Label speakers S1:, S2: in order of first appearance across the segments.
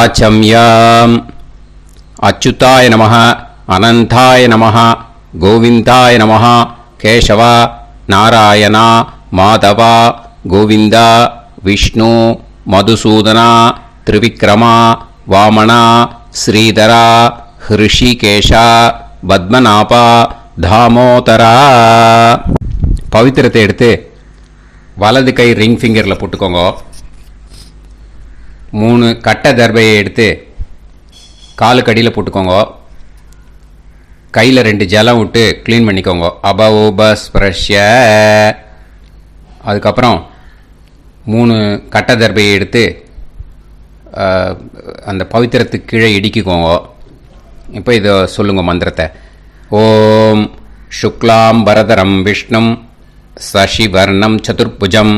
S1: ஆச்சம்யாம். அச்சுதாய நமः, அனந்தாய நமः, கோவிந்தாய நமः, கேசவா, நாராயணா, மாதவா, கோவிந்தா, விஷ்ணு, மதுசூதனா, திரிவிக்ரமா, வாமனா, ஸ்ரீதரா, ஹிருஷிகேஷா, பத்மநாபா, தாமோதரா. பவித்திரத்தை எடுத்து வலது கை ரிங் ஃபிங்கரில் போட்டுக்கோங்க. 3 கட்டை தர்பையை எடுத்து காலுக்கடியில் போட்டுக்கோங்க. கையில் 2 ஜலம் விட்டு க்ளீன் பண்ணிக்கோங்க. அபவோபஸ்பிரஷ்ய. அதுக்கப்புறம் 3 கட்டை தர்பையை எடுத்து அந்த பவித்திரத்துக்கு கீழே இடிக்கிக்கோங்க. இப்போ இதை சொல்லுங்க மந்திரத்தை. ஓம் சுக்லாம் வரதரம் விஷ்ணும் சசிவர்ணம் சதுர்புஜம்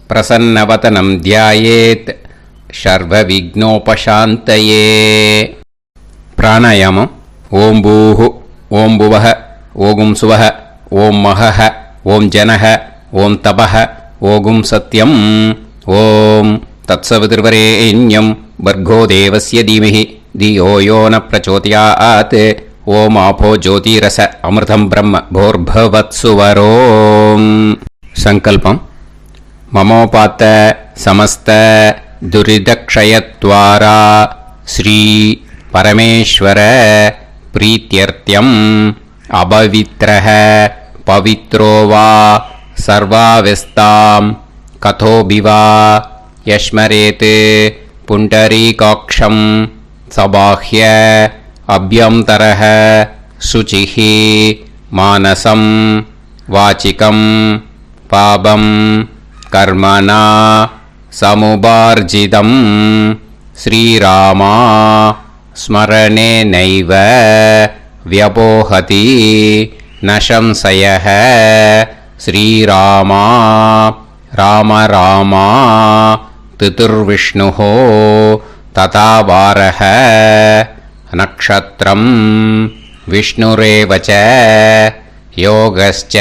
S1: பிரசன்னவதனம் தியாயேத் சர்வ விக்னோபசாந்தயே. பிராணாயாமம். ஓம் பூஹு, ஓம் புவஹ, ஓகும் சுவஹ, ஓம் மஹஹ, ஓம் ஜனஹ, ஓம் தபஹ, ஓகும் சத்யம். ஓம் தத்சவிதுர்வரேண்யம் பர்கோ தேவஸ்ய தீமஹி தியோ யோ ந பிரச்சோதயாத். ஓம் ஆபோ ஜோதிரச அமிர்தம் பிரம்ம போர்பவத்சுவரோம். சங்கல்பம். மமோபாத்த சமஸ்த துரிதக்ஷயத்வாரா ஸ்ரீ பரமேஸ்வர பிரீத்யர்த்தியம் அபவித்ரஹ பவித்ரோ வா சர்வாவஸ்தாம் கதோபிவா யஸ்மரேத் புண்டரீகாக்ஷம் சபாஹ்ய அப்யந்தரஹ சுசிஹி மானசம் வாச்சிகம் பாபம் கர்மணா சமுபார்ஜிதம் ஸ்ரீராமா ஸ்மரணேனைவ வ்யபோஹதி நசம்சயஹ. ஸ்ரீராமா ராம ராமா திதிர்விஷ்ணுஹோ ததா வாரஹ. நக்ஷத்ரம் விஷ்ணுரேவச யோகஸ்ச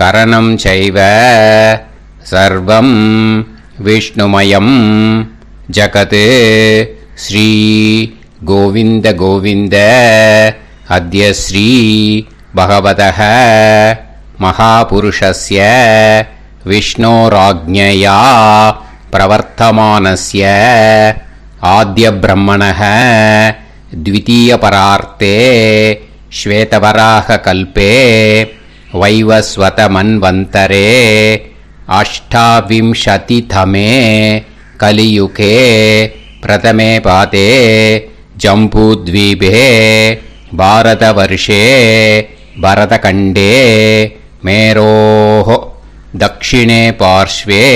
S1: கரணம் சைவ சர்வம் விஷ்ணுமயம் ஜகத். ஸ்ரீ கோவிந்த கோவிந்த அத்ய ஸ்ரீ பகவதः மகாபுருஷஸ்ய விஷ்ணோராஜ்ஞயா பிரவர்த்தமானஸ்ய ஆத்ய பிரம்மணः த்விதீயபரார்த்தே ஸ்வேதவராக கல்பே வைவஸ்வத மன்வந்தரே அஷ்டாவிம்சதிதமே கலியுகே பிரதமே பாதே ஜம்பூத்வீபே பாரதவர்ஷே பரதகண்டே மேரோः தக்ஷிணே பார்ஷ்வே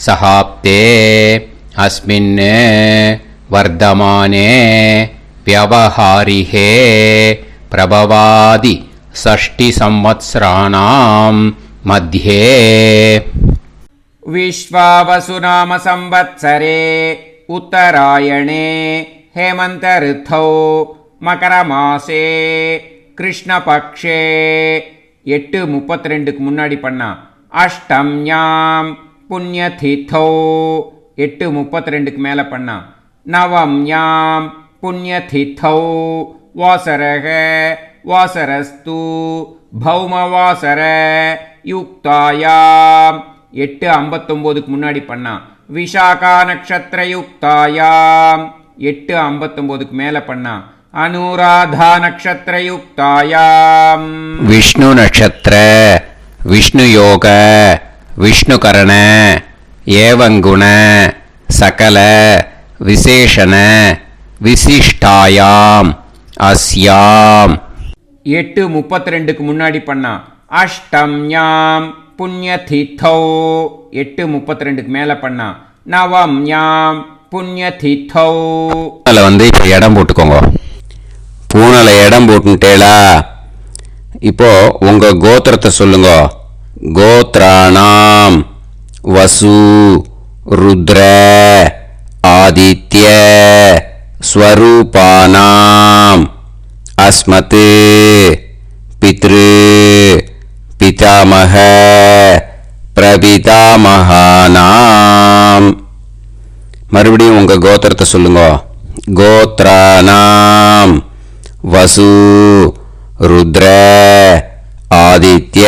S1: சஹாப்தே அஸ்மின் வர்தமானே व्यवहारिहे प्रभवादि षष्टि संवत्सराणां मध्ये.
S2: विश्वावसुनाम संवत्सरे उत्तरायणे हेमंत ऋतौ मकरमासे कृष्णपक्षे 8:32 முன்னாடி பண்ணா. அஷ்டம்யாம் புண்ணியதிதௌ 8:32 மேல பண்ணா. நவம்யாம் புண்ணியதிதௌ வாசரக வாசரஸ்து பௌமவாசர யுக்தாயாம் 8:59 முன்னாடி பண்ணா. விஷாகா நக்ஷத்திர யுக்தாயாம் 8:59 மேல பண்ணா. அனுராதா நக்ஷத்திர யுக்தாயாம்
S1: விஷ்ணு நக்ஷத்திர விஷ்ணு யோக விஷ்ணுகரண ஏவங்குண சகல விசேஷண விசிஷ்டாயாம் அஸ்யாம்
S2: 8:32 முன்னாடி பண்ணா. அஷ்டம்யாம் புண்ணியதிதௌ 8:32 மேல பண்ணா. நவம்யாம் புண்ணியதிதௌ.
S1: அதில் இப்போ இடம் போட்டுக்கோங்க. பூனலை இடம் போட்டுட்டேலா. இப்போ உங்க கோத்திரத்தை சொல்லுங்க. கோத்ராணாம் வசு ருத்ர ஆதித்ய ஸ்வரூபானாம் அஸ்மத் பித்ரு பிதாமக பிரபிதாமகானாம் மறுபடியும் உங்கள் கோத்திரத்தை சொல்லுங்க. கோத்ரானாம் வசு ருத்ர ஆதித்ய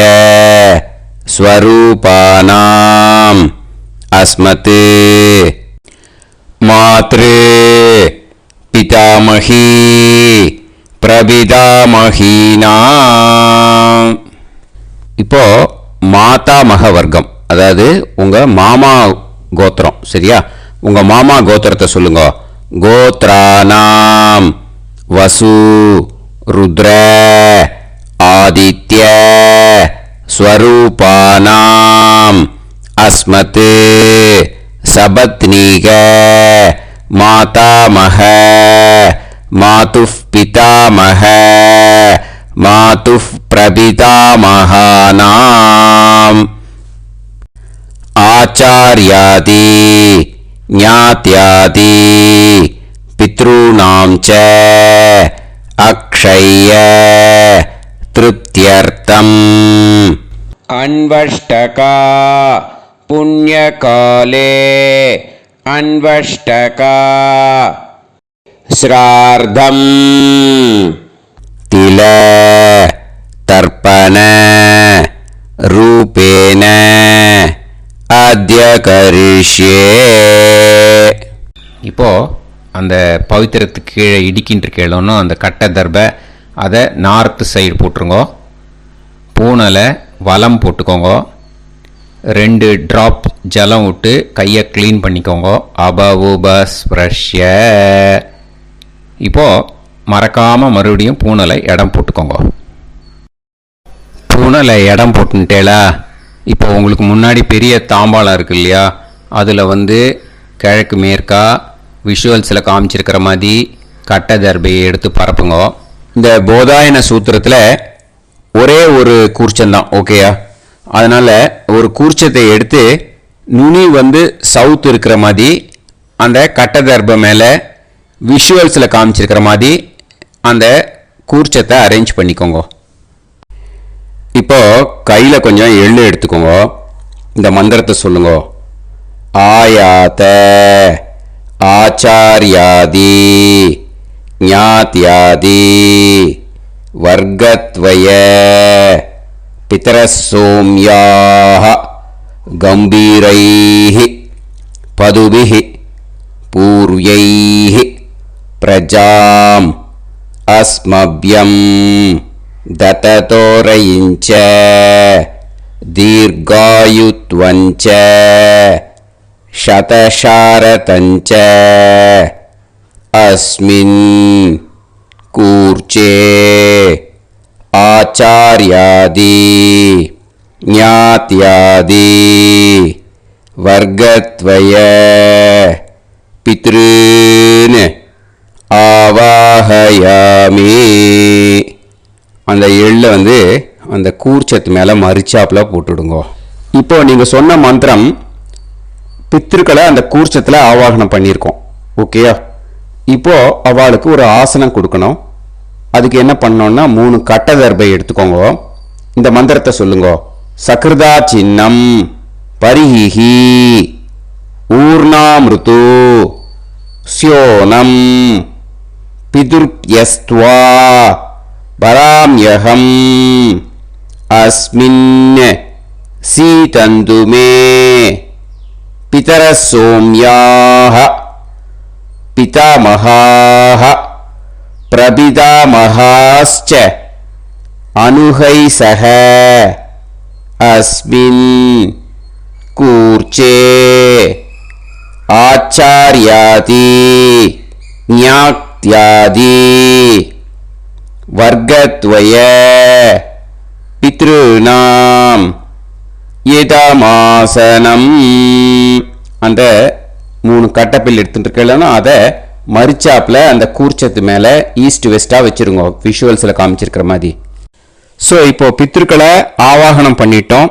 S1: ஸ்வரூபானாம் அஸ்மத் மாத்ரு பிதாமகி பிரபிதாமகீனாம். இப்போ மாதாமக வர்க்கம், அதாவது உங்க மாமா கோத்திரம். சரியா? உங்க மாமா கோத்திரத்தை சொல்லுங்க. கோத்ரானாம் வசு ருத்ர ஆதித்ய ஸ்வரூபானாம் அஸ்மத் சபத்னீக மாதாமக மாதுஃப் பிதாமக மாதுஃப் பிரபிதாமகானாம் ஆச்சார்யாதி ஞாத்யாதி பித்ருணாம் ச அக்ஷய திருப்தியர்த்தம் அன்வஷ்டகா புண்ணியகாலே அன்வஷ்டகா ஸ்ரார்த்தம் தில தர்ப்பண ரூபேன அத்ய கரிஷ்யே. இப்போ அந்த பவித்திரத்துக்கு கீழே இடிக்கின்ற கேளோன்னு அந்த கட்டை தர்பை அதை நார்த்து சைடு போட்டுருங்க. பூனலை வலம் போட்டுக்கோங்க. 2 ட்ராப் ஜலம் விட்டு கையை க்ளீன் பண்ணிக்கோங்க. அபவுபஸ்ப்ரஷ்ய. இப்போது மறக்காமல் மறுபடியும் பூனலை இடம் போட்டுக்கோங்க. பூனலை இடம் போட்டுட்டேலா? இப்போ உங்களுக்கு முன்னாடி பெரிய தாம்பாளம் இருக்கு இல்லையா, அதில் கிழக்கு மேற்கா விஷுவல்ஸில் காமிச்சிருக்கிற மாதிரி கட்டை தர்பையை எடுத்து பரப்புங்க. இந்த போதாயன சூத்திரத்தில் ஒரே ஒரு கூர்ச்சந்தான், ஓகேயா? அதனால் ஒரு கூர்ச்சத்தை எடுத்து நுனி சவுத் இருக்கிற மாதிரி அந்த கட்டை தர்பை மேலே விஷுவல்ஸில் காமிச்சிருக்கிற மாதிரி அந்த கூர்ச்சத்தை அரேஞ்ச் பண்ணிக்கோங்க. இப்போ கையில் கொஞ்சம் எள்ளு எடுத்துக்கோங்க. இந்த மந்திரத்தை சொல்லுங்க. ஆயாத ஆச்சார்யாதி ஞாத்யாதி வர்க்கத்வய பிதரசோம்யாஹ கம்பீரைஹி பதுபிஹி பூர்வைஹி பிரஜாம் அஸ்மப்யம் தததோரயிஞ்ச தீர்காயுத்வஞ்ச சதசாரதஞ்ச அஸ்மின் கூர்ச்சே ஆச்சார்யாதி ஞாத்யாதி வர்க்கத்வய பித்ருன் ஆவாஹயாமி. அந்த எள்ளை அந்த கூர்ச்சத்து மேலே மரிச்சாப்பில் போட்டுடுங்க. இப்போ நீங்கள் சொன்ன மந்திரம் பித்ருக்களை அந்த கூர்ச்சத்தில் ஆவாகனம் பண்ணியிருக்கோம், ஓகேயா? இப்போ அவளுக்கு ஒரு ஆசனம் கொடுக்கணும். அதுக்கு என்ன பண்ணோம்னா 3 கட்டை தர்பை எடுத்துக்கோங்க. இந்த மந்திரத்தை சொல்லுங்க. சக்ருதா சின்னம் பரிஹி ஊர்ணாமிருத்து ஸ்யோனம் பிதுர்யஸ்த்வா பராம்யகம் அஸ்மின் சீதந்துமே பிதரசோம்யாஹ பிதாமகாஹ பிரபிதாமகாஸ்ச அனுகைசஹ அஸ்மின் கூர்ச்சே ஆச்சார்யாதி ஞாத்யாதி வர்க்கத்வய பித்ருநாம் இதமாசனம். அந்த 3 கட்டப்பில் எடுத்துட்டு இருக்கலன்னா அதை மரிச்சாப்பில் அந்த கூர்ச்சத்து மேலே ஈஸ்ட் வெஸ்ட்டாக வச்சுருங்க, விஷுவல்ஸில் காமிச்சிருக்கிற மாதிரி. ஸோ இப்போது பித்ருக்களை ஆவாகனம் பண்ணிட்டோம்,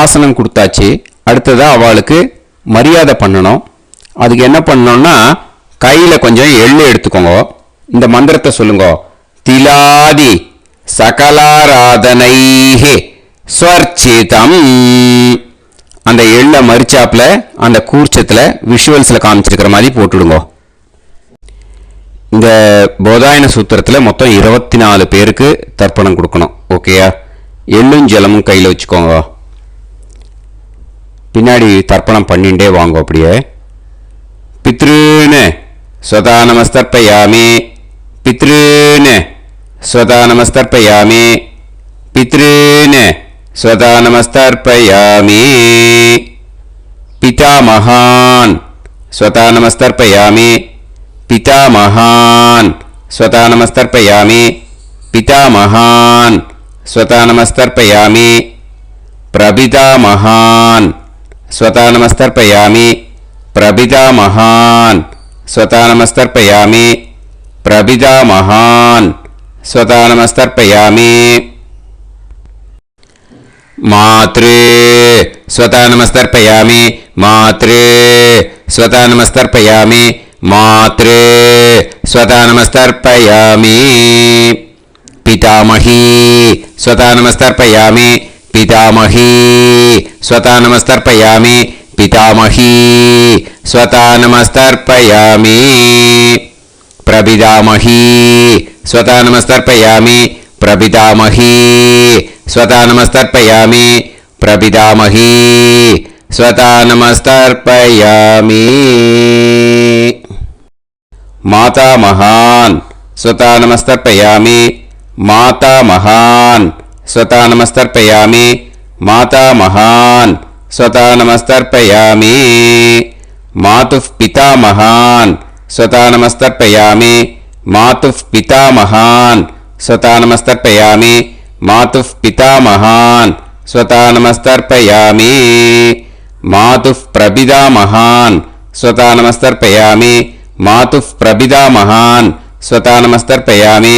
S1: ஆசனம் கொடுத்தாச்சு. அடுத்ததாக அவளுக்கு மரியாதை பண்ணணும். அதுக்கு என்ன பண்ணணும்னா கையில் கொஞ்சம் எள்ளு எடுத்துக்கோங்க. இந்த மந்திரத்தை சொல்லுங்க. திலாதி சகலாராதனைஹி ஸ்வர்ச்சிதம் அந்த எள்ள மரிச்சாப்பில் அந்த கூர்ச்சத்தில் விஷுவல்ஸில் காமிச்சிருக்கிற மாதிரி போட்டுடுங்க. இந்த போதாயன சூத்திரத்தில் மொத்தம் 24 பேருக்கு தர்ப்பணம் கொடுக்கணும். ஓகேயா? எள்ளும் ஜலமும் கையில் வச்சுக்கோங்க. பின்னாடி தர்ப்பணம் பண்ணிண்டே வாங்க. அப்படியே பித்ருன்னு ஸ்வதா நமஸ்தர்ப்பயாமி, பித்ருன்னு ஸ்வதா நமஸ்தர்ப்பயாமி, பித்ருன்னு ஸ்வதா நமஸ்தர்ப்பயாமி, பிதாமகான் ஸ்வதா நமஸ்தர்ப்பயாமி, पितामहान् स्वता नमस्तर्पयामि, पितामहान् स्वता नमस्तर्पयामि, प्रपितामहान् स्वता नमस्तर्पयामि, प्रपितामहान् स्वता नमस्तर्पयामि, प्रपितामहान् स्वता नमस्तर्पयामि, मातृ स्वता नमस्तर्पयामि, मातृ स्वता नमस्तर्पयामि, मातृ स्वता नमस्तर्पयामि, पितामही स्वता नमस्तर्पयामि, पितामही स्वता नमस्तर्पयामि, पितामही स्वता नमस्तर्पयामि, प्रपितामही स्वता नमस्तर्पयामि, प्रपितामही स्वता नमस्तर्पयामि, प्रपितामही स्वता नमस्तर्पयामि, मातामहान् स्वता नमस्तर्पयामि, मातामहान् स्वता नमस्तर्पयामि, मातामहान् स्वता नमस्तर्पयामि, मातुः पितामहान् स्वता नमस्तर्पयामि, मातुः पितामहान् स्वता नमस्तर्पयामि, मातुः पितामहान् स्वता नमस्तर्पयामि, मातुः प्रपितामहान् स्वता नमस्तर्पयामि, मातुः प्रपितामहान् स्वता नमस्तर्पयामि,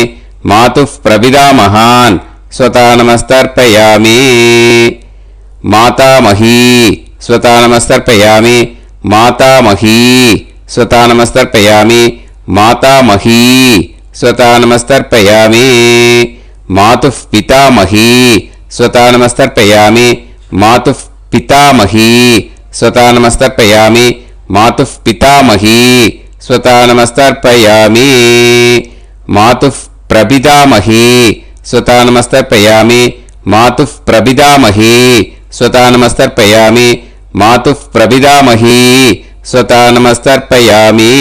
S1: मातुः प्रपितामहान् स्वता नमस्तर्पयामि, मातामही स्वता नमस्तर्पयामि, मातामही स्वता नमस्तर्पयामि, मातामही स्वता नमस्तर्पयामि, मातुः पितामही स्वता नमस्तर्पयामि, मातुः पितामही स्वता नमस्तर्पयामि, मातुः पितामही स्वता नमस्तर्पयामि, मातुः प्रपितामही स्वता नमस्तर्पयामि, मातुः प्रपितामही स्वता नमस्तर्पयामि, मातुः प्रपितामही स्वता नमस्तर्पयामि,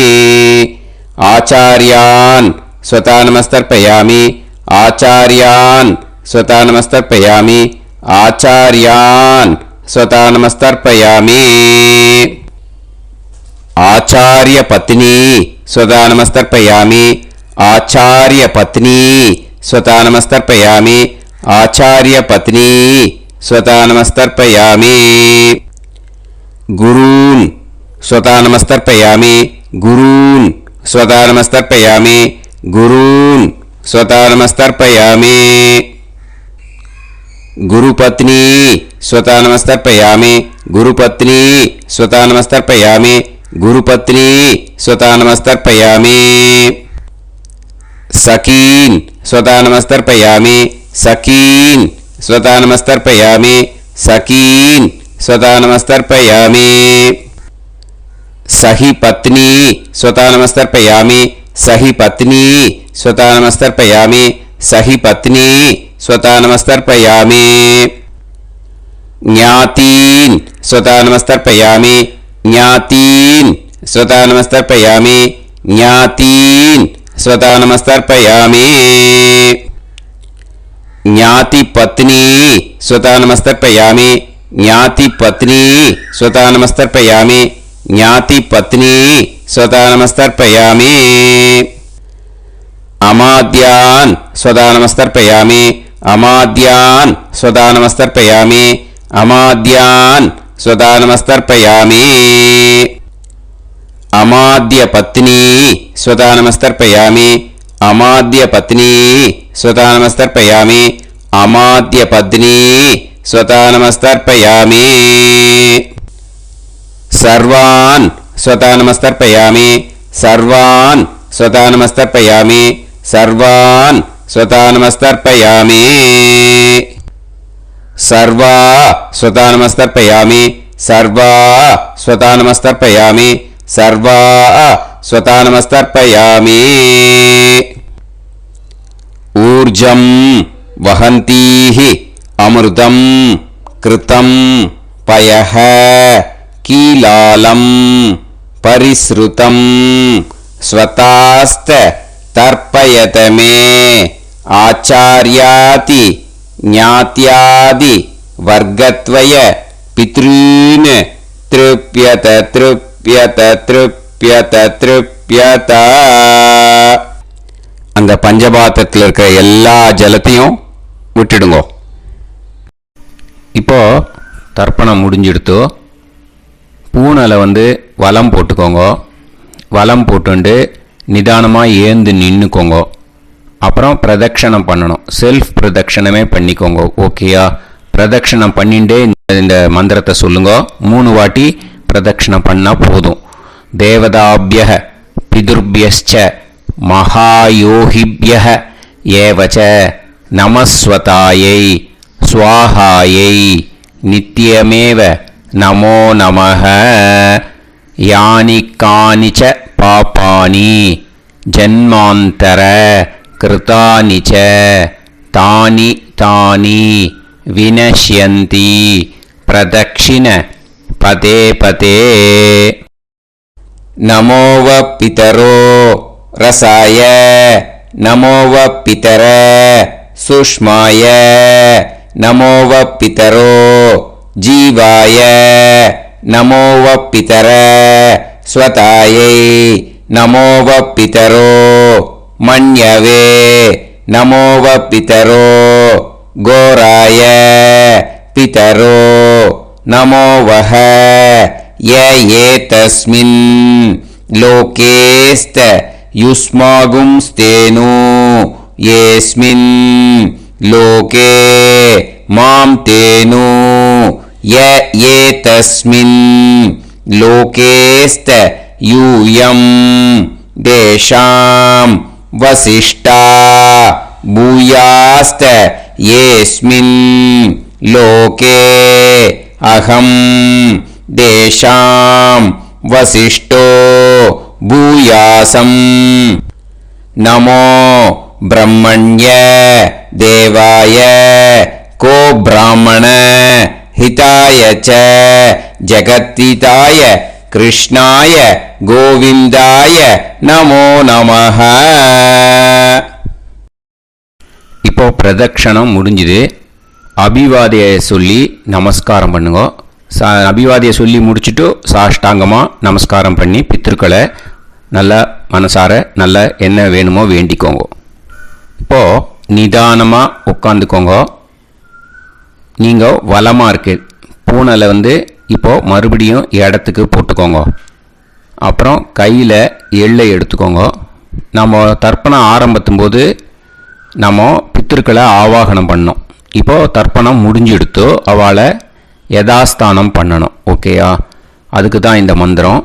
S1: आचार्यान् स्वता नमस्तर्पयामि, आचार्यान् स्वता नमस्तर्पयामि, आचार्यान् स्वता नमस्तर्पयामि, आचार्यपत्नी स्वता नमस्तर्पयामि, आचार्यपत्नी स्वता नमस्तर्पयामि, आचार्यपत्नी स्वता नमस्तर्पयामि, गुरून् स्वता नमस्तर्पयामि, गुरून् स्वता नमस्तर्पयामि, गुरून् स्वता नमस्तर्पयामि, गुरुपत्नी स्वता नमस्तर्पयामि, गुरुपत्नी स्वता नमस्तर्पयामि, गुरुपत्नी स्वता नमस्तर्पयामि, सखीन् स्वता नमस्तर्पयामि, सखीन् स्वता नमस्तर्पयामि, सखीन् स्वता नमस्तर्पयामि, सही पत्नी स्वता नमस्तर्पयामि, सही पत्नी स्वता नमस्तर्पयामि, सही पत्नी स्वता नमस्तर्पयामि, ज्ञातीन् स्वता नमस्तर्पयामि, ज्ञातीन् स्वता नमस्तर्पयामि, ज्ञातीन् स्वता नमस्तर्पयामि, ज्ञातिपत्नी स्वता नमस्तर्पयामि, ज्ञातिपत्नी स्वता नमस्तर्पयामि, ज्ञातिपत्नी स्वता नमस्तर्पयामि, अमाद्यान् स्वता नमस्तर्पयामि, अमाद्यान् स्वता नमस्तर्पयामि, अमाद्यान् स्वता नमस्तर्पयामि, अमाद्यपत्नी स्वता नमस्तर्पयामि, अमाद्यपत्नी स्वता नमस्तर्पयामि, अमाद्यपत्नी स्वता नमस्तर्पयामि, सर्वान् स्वता नमस्तर्पयामि, सर्वान् स्वता नमस्तर्पयामि, सर्वान् स्वता नमस्तर्पयामि, सर्वा स्वता नमस्तर्पयामि, सर्वा स्वतानमस्तर्पयामि सर्वा स्वतानमस्तर्पयामि ऊर्जं वहन्तीः अमृतं कृतं पयः कीलालं परिसृतं स्वतास्त तर्पयत मे आचार्याति ज्ञात्यादि वर्गत्वय पितॄन् तृप्यत तृप्यत तृप्यत तृप्यत அந்த பஞ்சபாத்திரத்தில் இருக்கிற எல்லா ஜலத்தையும் விட்டுடுங்க. இப்போ தர்ப்பணம் முடிஞ்சிடுத்து. பூனலை வலம் போட்டுக்கோங்க. வலம் போட்டுண்டு நிதானமாக ஏந்து நின்றுக்கோங்க. அப்புறம் பிரதட்சணம் பண்ணணும். செல்ஃப் பிரதட்சணமே பண்ணிக்கோங்க. ஓகேயா? பிரதட்சணம் பண்ணிண்டே இந்த மந்திரத்தை சொல்லுங்க. 3 வாட்டி பிரதட்சணம் பண்ணால் போதும். தேவதாபிய பிதுர்பியஸ்ச மகாயோகிபிய ஏவச்ச நமஸ்வதாயை ஸ்வாஹாயை நித்யமேவ நமோ நமஹ யானி கானிச்ச பாபானி ஜன்மாந்தர கிருதானிச்ச தானி தானி வினஷ்யந்தி பிரதக்ஷிண பதே பதே நமோவ பிதரோ ரசாய நமோவ பிதர சுஷ்மாய நமோவ பிதரோ ஜீவாய நமோவ பிதர ஸ்வதாயை நமோவ பிதரோ மன்யவே நமோவ பிதரோ கோராய பிதரோ நமோவஹ ஏதஸ்மின் லோகேஸ்த யுஸ்மாகும்ஸ்தேனு ஏஸ்மின் லோகே மாம் தேனு ஏதஸ்மின் லோகேஸ்த யூயம் தேஷாம் வசிஷ்டா பூயாஸ்த ஏஸ்மின் லோகே அகம் தேஷாம் வசிஷ்டோ பூயாசம் நமோ பிரம்மண்ய தேவாய கோ பிராமண ஹிதாய ச ஜகத்ஹிதாய கிருஷ்ணாய கோவிந்தாய நமோ நமஹ. இப்போ பிரதட்சணம் முடிஞ்சுது. அபிவாதியை சொல்லி நமஸ்காரம் பண்ணுங்க. அபிவாதியை சொல்லி முடிச்சுட்டு சாஷ்டாங்கமாக நமஸ்காரம் பண்ணி பித்திருக்களை நல்லா மனசார நல்லா என்ன வேணுமோ வேண்டிக்கோங்க. இப்போது நிதானமாக உட்காந்துக்கோங்க. நீங்கள் வலமாக இருக்கு பூனலை இப்போது மறுபடியும் இடத்துக்கு போட்டுக்கோங்க. அப்புறம் கையில் எள்ளை எடுத்துக்கோங்க. நம்ம தர்ப்பணம் ஆரம்பத்தும் போது நம்ம பித்திருக்களை ஆவாகனம் பண்ணோம். இப்போது தர்ப்பணம் முடிஞ்செடுத்து அவளை யதாஸ்தானம் பண்ணணும். ஓகேயா? அதுக்கு தான் இந்த மந்திரம்.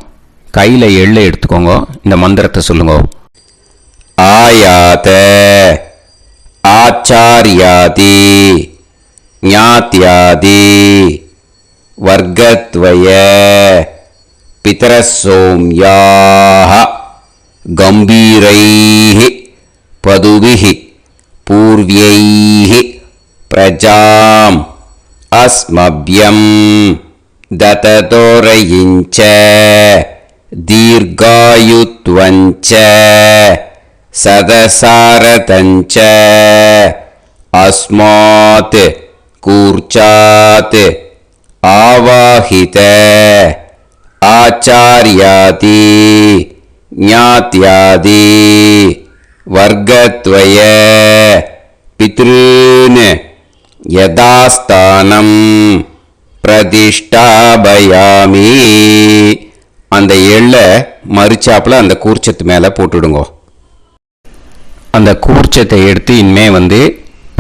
S1: கையில் எள்ளை எடுத்துக்கோங்க. இந்த மந்திரத்தை சொல்லுங்க. ஆயாத ஆச்சாரியாதி ஞாத்யாதி வர்க்கத்வய பிதரசோம்யாஹ கம்பீரைஹ பதுபிஹ பூர்வ்யைஹ பிரஜாம் அஸ்மப்யம் தததோரயிஞ்ச தீர்காயுத்வஞ்ச சதசாரதஞ்ச அஸ்மாத் கூர்ச்சாத் ஆவாஹித ஆச்சார்யாதி ஞாத்யாதி வர்க்கத்வய பித்ருன் யதாஸ்தானம் பிரதிஷ்டாபயாமி. அந்த எள்ளை மறிச்சாப்பில் அந்த கூர்ச்சத்து மேலே போட்டுடுங்க. அந்த கூர்ச்சத்தை எடுத்து இனிமே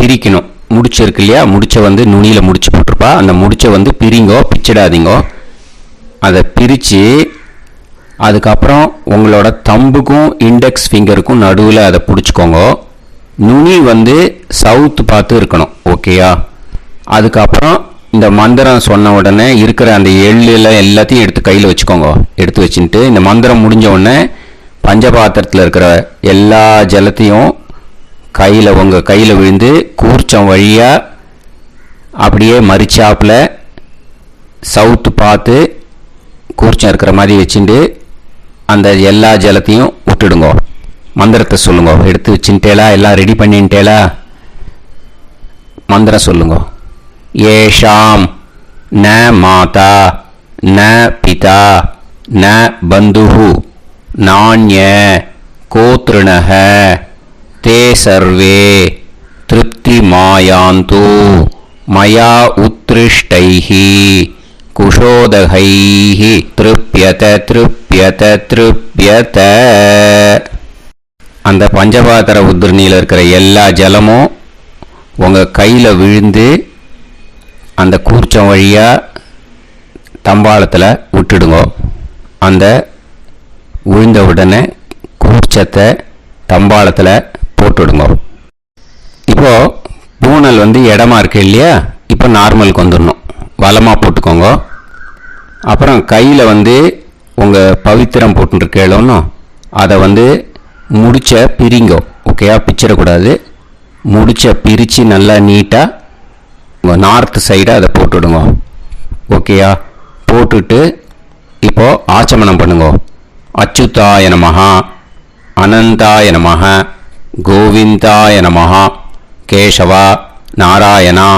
S1: பிரிக்கணும். முடிச்சு இருக்கு இல்லையா? முடிச்சை நுனியில் முடிச்சு போட்டிருப்பா. அந்த முடிச்சை பிரிங்கோ, பிச்சிடாதீங்கோ. அதை பிரித்து அதுக்கப்புறம் உங்களோட தம்புக்கும் இண்டெக்ஸ் ஃபிங்கருக்கும் நடுவில் அதை பிடிச்சிக்கோங்க. நுனி சவுத்து பார்த்து இருக்கணும். ஓகேயா? அதுக்கப்புறம் இந்த மந்திரம் சொன்ன உடனே இருக்கிற அந்த எள்ளில் எல்லாத்தையும் எடுத்து கையில் வச்சுக்கோங்க. எடுத்து வச்சுட்டு இந்த மந்திரம் முடிஞ்ச உடனே பஞ்சபாத்திரத்தில் இருக்கிற எல்லா ஜலத்தையும் உங்கள் கையில் விழுந்து கூர்ச்சம் வழியாக அப்படியே மறிச்சாப்பில் சவுத்து பார்த்து கூர்ச்சம் இருக்கிற மாதிரி வச்சுட்டு அந்த எல்லா ஜலத்தையும் விட்டுடுங்க. மந்திரத்தை சொல்லுங்க. எடுத்து வச்சுட்டேலா, எல்லாம் ரெடி பண்ணிட்டேலா? மந்திரம் சொல்லுங்க. ஏஷாம் ந மாதா ந பிதா ந பந்துஹு நாண்ய கோத்ருணஹ தே சர்வே திருப்தி மாயாந்து மயா உத்ருஷ்டைஹி குஷோதகைஹி திருப்யத திருப்யத திருப்யத. அந்த பஞ்சபாத்திர உத்ரணியில் இருக்கிற எல்லா ஜலமும் உங்கள் கையில் விழுந்து அந்த கூர்ச்சம் வழியாக தம்பாளத்தில் விட்டுடுங்க. அந்த விழுந்த உடனே கூர்ச்சத்தை தம்பாளத்தில் போட்டுடுங்க. இப்போது பூனல் இடமா இருக்கு இல்லையா, இப்போ நார்மலுக்கு வந்துடணும். வலமாக போட்டுக்கோங்க. அப்புறம் கையில் உங்கள் பவித்திரம் போட்டுருக்கேளோன்னு அதை முடிச்ச பிரிங்கோ. ஓகேயா? பிச்சிடக்கூடாது. முடிச்ச பிரித்து நல்லா நீட்டாக நார்த் சைடு அதை போட்டுவிடுங்க. ஓகேயா? போட்டுட்டு இப்போது ஆச்சமனம் பண்ணுங்க. அச்சுதாய நமஹ அனந்தாய நமஹ கோவிந்தாய நமஹ கேசவா நாராயணா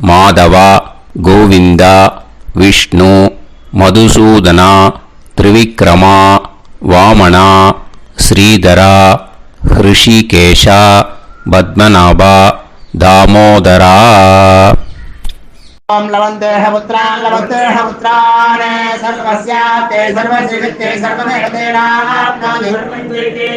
S1: மாதவா கோவிந்தா விஷ்ணு மதுசூதனா திரிவிக்ரமா வாமனா ஸ்ரீதரா ஹிருஷிகேஷா பத்மநாபா தாமோதரா.
S3: ओम लवन्तेह पुत्रान् लवन्तेह पुत्रान् सर्वस्याप्ते सर्वश्रीवित्ते सर्वदेवतेनाप्नोति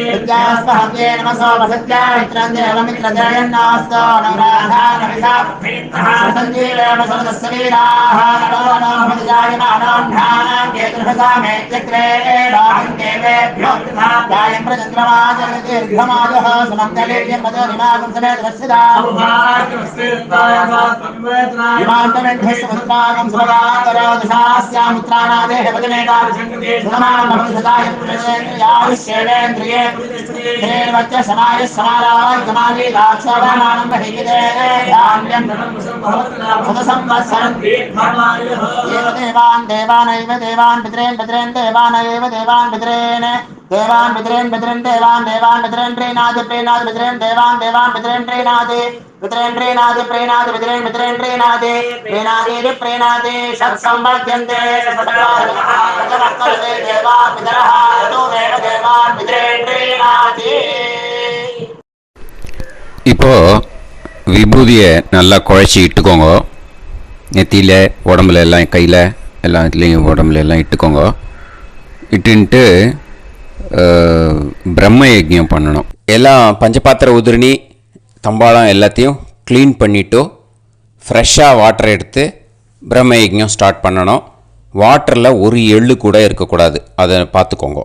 S3: विद्यास्पहव्ये नमसो वसत्यामित्रं देवमित्रजयन्नास्तो नवराधानविषाभ्येत्तः सञ्जीवेम सरदस्सवीराः नमो नमोऽजायमानोऽन्धानां केतुर्हसामेत्यग्रे बाहं देवेभ्यो ध्यायं प्रचन्द्रमाजर्दीर्घमाजः सुमङ्गलेर्यमदरिमागं समेतरस्यदा ेन्द्रयेन्द्रिये समाय समाराय देवान् देवानैव देवान् पितॄन् पितॄन् देवानैव देवान् पितॄन् देवान् पितॄन् पितॄन् देवान् देवान् पितॄन् प्रीणाति प्रीणाति पितॄन् देवान् देवान् पितॄन् प्रीणाति पितॄन् प्रीणाति प्रीणाति पितॄन् पितॄन् प्रीणाति प्रीणाति प्रीणाति षट्सम्पद्यन्ते देवान् पितरः तदेव देवान् पितॄन् प्रीणाति.
S1: இப்போ விபூதியை நல்லா குழச்சி இட்டுக்கோங்க. நெத்தியில் உடம்புல எல்லாம் கையில் எல்லாம் இதுலேயும் உடம்புல எல்லாம் இட்டுக்கோங்க. இட்டுன்ட்டு பிரம்ம யஜ்ஞம் பண்ணணும். எல்லாம் பஞ்சபாத்திர உதிரணி தம்பாளம் எல்லாத்தையும் க்ளீன் பண்ணிவிட்டு ஃப்ரெஷ்ஷாக வாட்டர் எடுத்து பிரம்ம யஜ்ஞம் ஸ்டார்ட் பண்ணணும். வாட்டரில் ஒரு எள்ளு கூட இருக்கக்கூடாது, அதை பார்த்துக்கோங்க.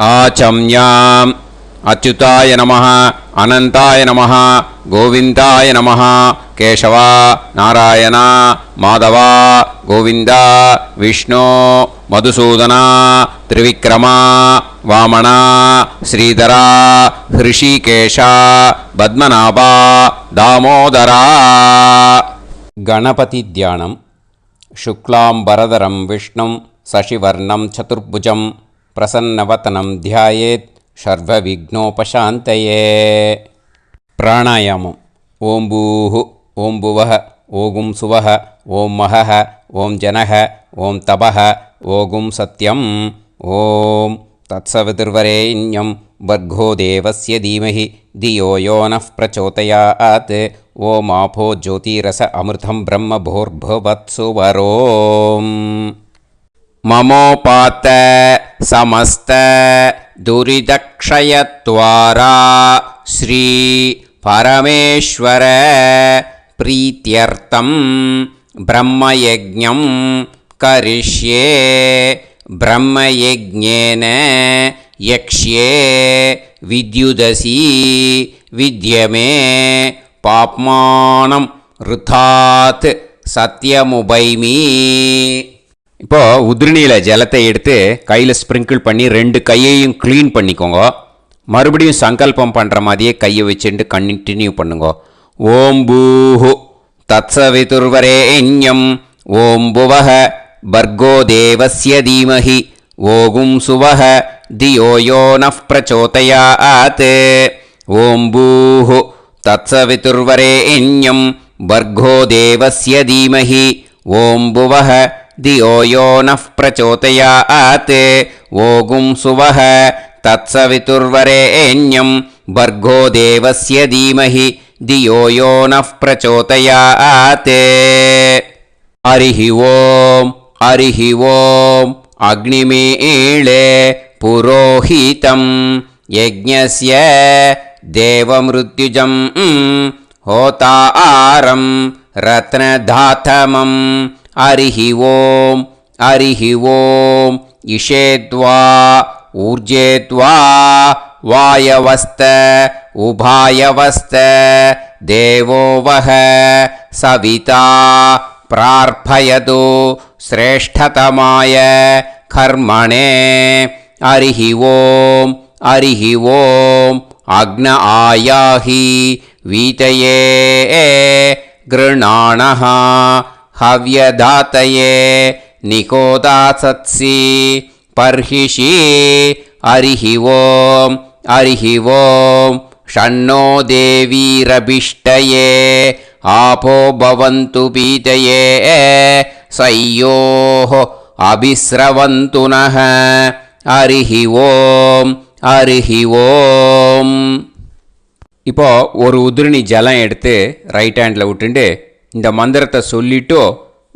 S1: ஆச்சம்யாம் அச்சுதாய நமஹ அனந்தாய நமஹ கோவிந்தாய நமஹ கேசவா நாராயணா மாதவா கோவிந்தா விஷ்ணு மதுசூதனா திரிவிக்ரமா வாமனா ஸ்ரீதரா ஹிருஷிகேஷா பத்மநாபா தாமோதரா. கணபதி தியானம். சுக்லாம்பரதரம் விஷ்ணும் சசிவர்ணம் சதுர்புஜம் பிரசன்னவதனம் தியாயேத் சர்வவிக்னோபசாந்தயே. பிராணாயாமம். ஓம் பூஹு ஓம் புவஹ ஓகும் சுவஹ ஓம் மஹஹ ஓம் ஜனஹ ஓம் தபஹ ஓகும் சத்யம். ஓம் தத்சவிதுர்வரேண்யம் வர்கோ தேவஸ்ய தீமஹி தியோ யோ நः பிரச்சோதயாத். ஓம் ஆபோ ஜோதிரஸ அமிர்தம் பிரம்ம பூர்புவத்சு வரோம். மமோபாத்த சமஸ்த துரிதக்ஷயத்வாரா ஸ்ரீ பரமேஸ்வர பிரீத்யர்த்தம் பிரம்மயஜ்ஞம் கரிஷ்யே ब्रह्मयज्ञेन यक्ष्ये विद्युदसि विद्यमे पाप्मानं ऋथात् சத்தியமுபைமி. இப்போ உதிரணியில் ஜலத்தை எடுத்து கையில் ஸ்ப்ரிங்கிள் பண்ணி 2 கையையும் க்ளீன் பண்ணிக்கோங்க. மறுபடியும் சங்கல்பம் பண்ணுற மாதிரியே கையை வச்சுட்டு கண்டினியூ பண்ணுங்க. ஓம் பூஹு தத்சவிதுர்வரேண்யம் ஓம் புவஹ பர்கோ தேவஸ்ய தீமஹி ஓகும் சுவஹ தியோ யோ நஃப் பிரச்சோதயாத். ஓம் பூஹு தத்சவிதுர்வரேண்யம் भर्गो देवस्य धीमहि ॐ भुवः धियो यो नः प्रचोदयात्. ओगुं सुवः तत्सवितुर्वरेण्यं भर्गो देवस्य धीमहि धियो यो नः प्रचोदयात्. हरिः ॐ अग्निमीळे पुरोहितं यज्ञस्य देवमृत्युजं होतारं रत्नधातमं. हरिः ॐ इषेद्वा ऊर्जेद्वा वायवस्त उभायवस्त देवो वः सविता प्रार्पयतु श्रेष्ठतमाय कर्मणे. हरिः ॐ अग्न आयाहि वीतये गृणाणः हव्यदातये निकोदासत्सि पर्हिषि. हरिः ॐ षण्णो देवीरभिष्टये आपो भवन्तु पीतये सयोः अभिस्रवन्तु नः. हरिः ॐ. இப்போ ஒரு உதிரணி ஜலம் எடுத்து ரைட் ஹேண்டில் விட்டுண்டு இந்த மந்திரத்தை சொல்லிவிட்டு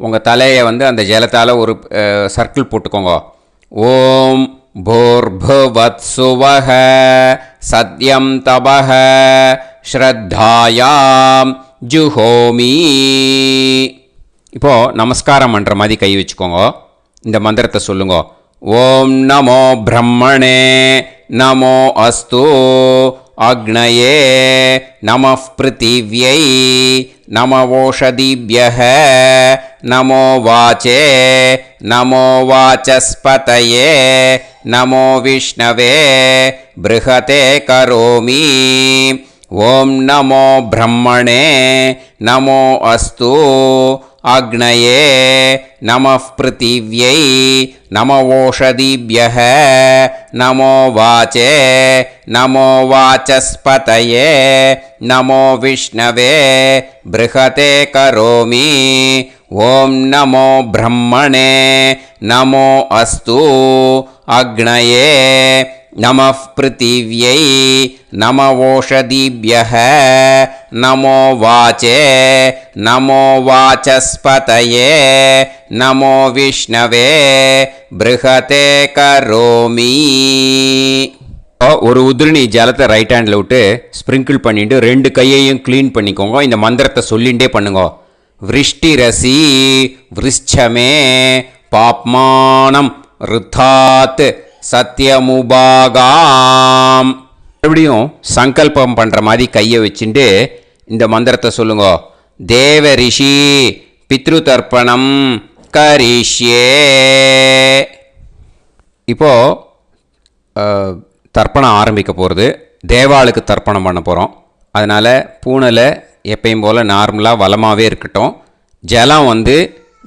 S1: உங்கள் தலையை அந்த ஜலத்தால் ஒரு சர்க்கிள் போட்டுக்கோங்க. ஓம் भूर्भुवत्सुवः सत्यं तपः ஸ்ரத்தாயாம் ஜுஹோமி. இப்போது நமஸ்காரம் பண்ணுற மாதிரி கை வச்சுக்கோங்க. இந்த மந்திரத்தை சொல்லுங்க. ஓம் நமோ பிரம்மணே நமோ அஸ்து அக்னயே நமः பிருத்திவ்யை நமவோஷதிभ्यः நமோ வாச்சே நமோ வாசஸ்பதயே நமோ விஷ்ணவே ப்ருஹதே கரோமி. ஓம் நமோ பிரம்மணே நமோ அஸ்து அக்னயே நமः பிருத்திவ்யை நமவோஷதிभ्यः நமோ வாச்சே நமோ வாசஸ்பதயே நமோ விஷ்ணவே ப்ருஹதே கரோமி. ஓம் நமோ பிரம்மணே நமோ அஸ்து அக்னயே நமः பிருத்திவ்யை நமவோஷதிभ्यः நமோ வாச்சே நமோ வாசஸ்பதயே நமோ விஷ்ணவே ப்ருஹதே கரோமி. ஒரு உதிரணி ஜலத்தை ரைட் ஹேண்டில் விட்டு ஸ்ப்ரிங்கிள் பண்ணிட்டு 2 கையையும் க்ளீன் பண்ணிக்கோங்க. இந்த மந்திரத்தை சொல்லிகிட்டே பண்ணுங்க. விருஷ்டிரசி விருஷ்சமே பாப்மானம் ருத்தாத் சத்யமுபாகாம். மறுபடியும் சங்கல்பம் பண்ணுற மாதிரி கையை வச்சுட்டு இந்த மந்திரத்தை சொல்லுங்க. தேவ ரிஷி பித்ரு தர்ப்பணம் கரிஷ்யே. இப்போது தர்ப்பணம் ஆரம்பிக்க போகிறது. தேவாளுக்கு தர்ப்பணம் பண்ண போகிறோம். அதனால் பூனையில் எப்பயும் போல் நார்மலாக வளமாகவே இருக்கட்டும். ஜலம்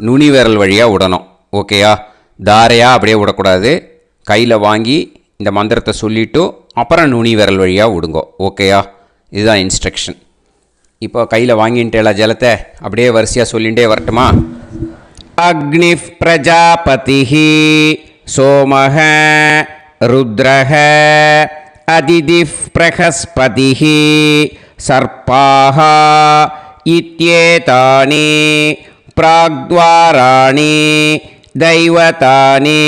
S1: நுனி விரல் வழியாக விடணும். ஓகேயா? தாரையாக அப்படியே விடக்கூடாது. கையில் வாங்கி இந்த மந்திரத்தை சொல்லிவிட்டு அப்புறம் நுனி விரல் வழியாக விடுங்க. ஓகேயா? இதுதான் இன்ஸ்ட்ரக்ஷன். இப்போ கையில் வாங்கிட்டேல ஜலத்தை அப்படியே வரிசையாக சொல்லிகிட்டே வரட்டுமா? அக்னி பிரஜாபதி சோமஹ ருத்ரஹ அதிதி பிரகஸ்பதி சர்பாஹ இத்யேதானி பிராக்த்வாராணி தைவதானி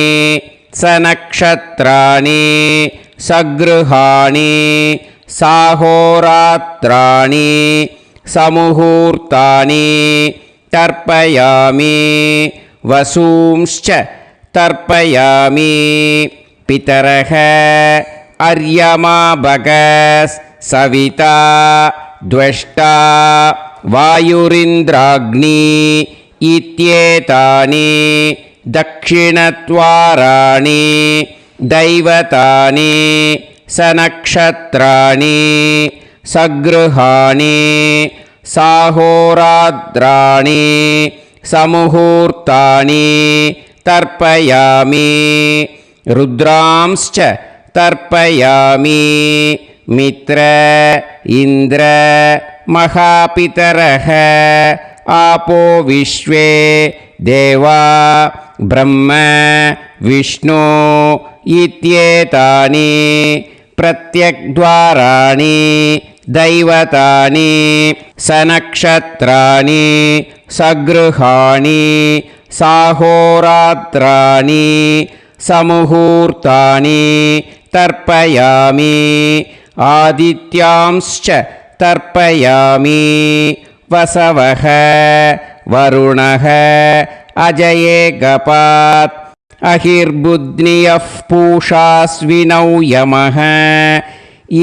S1: சநக்ஷத்ராணி சக்ருஹாணி சாஹோராத்ராணி சமுஹூர்த்தானி தர்ப்பயாமி வசூம்ச்ச
S2: तर्पयामि पितरः अर्यमा भगस् सविता द्वष्टा वायुरिन्द्राग्नि इत्येतानि दक्षिणद्वाराणि दैवतानि सनक्षत्राणि सगृहाणि साहोरात्राणि समुहूर्तानि तर्पयामि रुद्रांश्च तर्पयामि मित्र इन्द्र महापितरः आपो विश्वे देवा ब्रह्म विष्णु इत्येतानि प्रत्यग्द्वाराणि दैवतानि सनक्षत्राणि सगृहाणि साहोरात्राणि समुहूर्तानि तर्पयामि आदित्यांश्च तर्पयामि वसवः वरुणः अजयेगपात् अहिर्बुध्नियः पूषास्विनौ यमः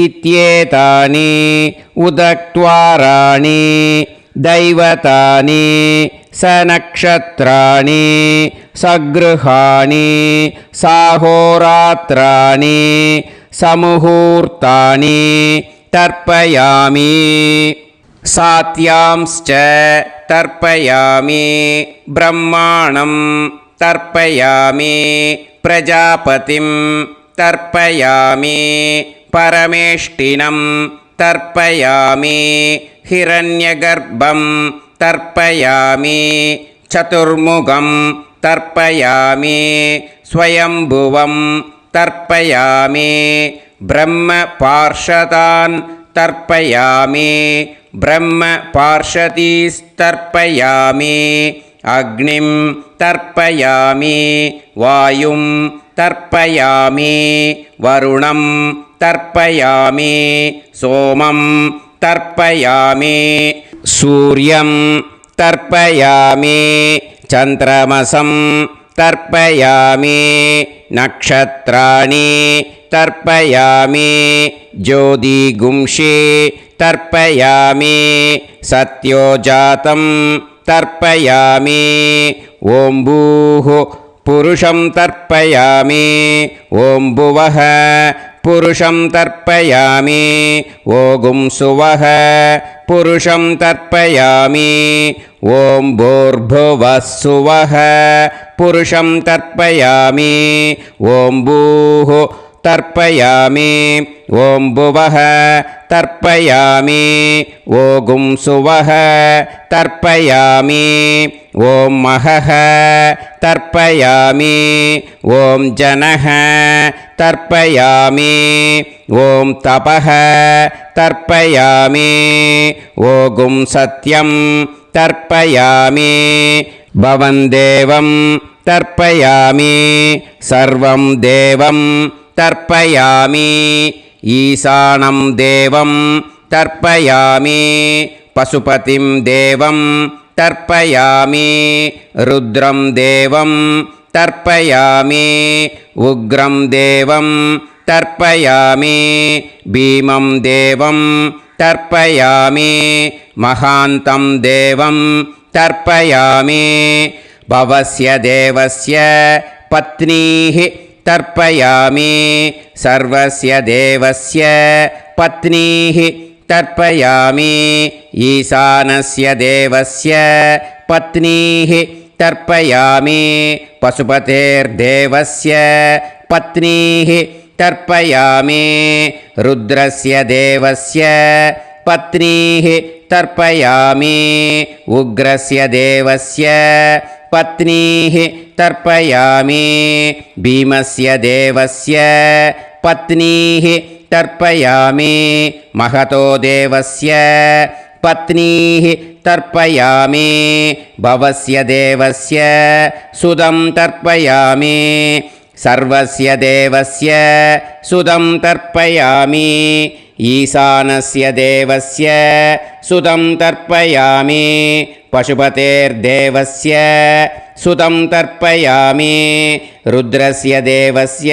S2: इत्येतानि उदक्त्वाराणि दैवतानि सनक्षत्राणि सगृहाणि साहोरात्राणि समुहूर्तानि तर्पयामि सात्यांश्च तर्पयामि ब्रह्माणं तर्पयामि प्रजापतिं तर्पयामि परमेष्टिनं तर्पयामि हिरण्यगर्भं तर्पयामि चतुर्मुखं तर्पयामि स्वयंभुवं तर्पयामि ब्रह्मपार्षदान् तर्पयामि ब्रह्मपार्षदीस्तर्पयामि अग्निं तर्पयामि वायुं तर्पयामि वरुणं तर्पयामि सोमं तर्पयामि सूर्यं तर्पयामि चन्द्रमसं तर्पयामि नक्षत्राणि तर्पयामि ज्योतिगुंषि तर्पयामि सत्योजातं तर्पयामि ॐ भूः पुरुषं तर्पयामि ॐ भुवः पुरुषं तर्पयामि ॐ सुवः पुरुषं तर्पयामि ॐ भूर्भुवः सुवः पुरुषं तर्पयामि ॐ भूः तर्पयामि ॐ भुवः तर्पयामि ॐ सुवः तर्पयामि ॐ महः तर्पयामि ॐ जनः तर्पयामि ॐ तपः तर्पयामि ॐ सत्यं तर्पयामि भवन् देवं तर्पयामि सर्वं देवं तर्पयामि ईशानं देवं तर्पयामि पशुपतिं देवं तर्पयामि रुद्रं देवं तर्पयामि उग्रं देवं तर्पयामि भीमं देवं तर्पयामि महान्तं देवं तर्पयामि भवस्य देवस्य पत्नीः तर्पयामि सर्वस्य देवस्य पत्नीः तर्पयामि ईशानस्य देवस्य पत्नीः तर्पयामि पशुपतेर्देवस्य पत्नीः तर्पयामि रुद्रस्य देवस्य पत्नीः तर्पयामि उग्रस्य देवस्य पत्नीः तर्पयामि भीमस्य देवस्य पत्नीः तर्पयामि महतो देवस्य पत्नीः तर्पयामि भवस्य देवस्य सुदं तर्पयामि सर्वस्य देवस्य सुदं तर्पयामि ईशानस्य देवस्य सुदं तर्पयामि पशुपतेर्देवस्य सुतं तर्पयामि रुद्रस्य देवस्य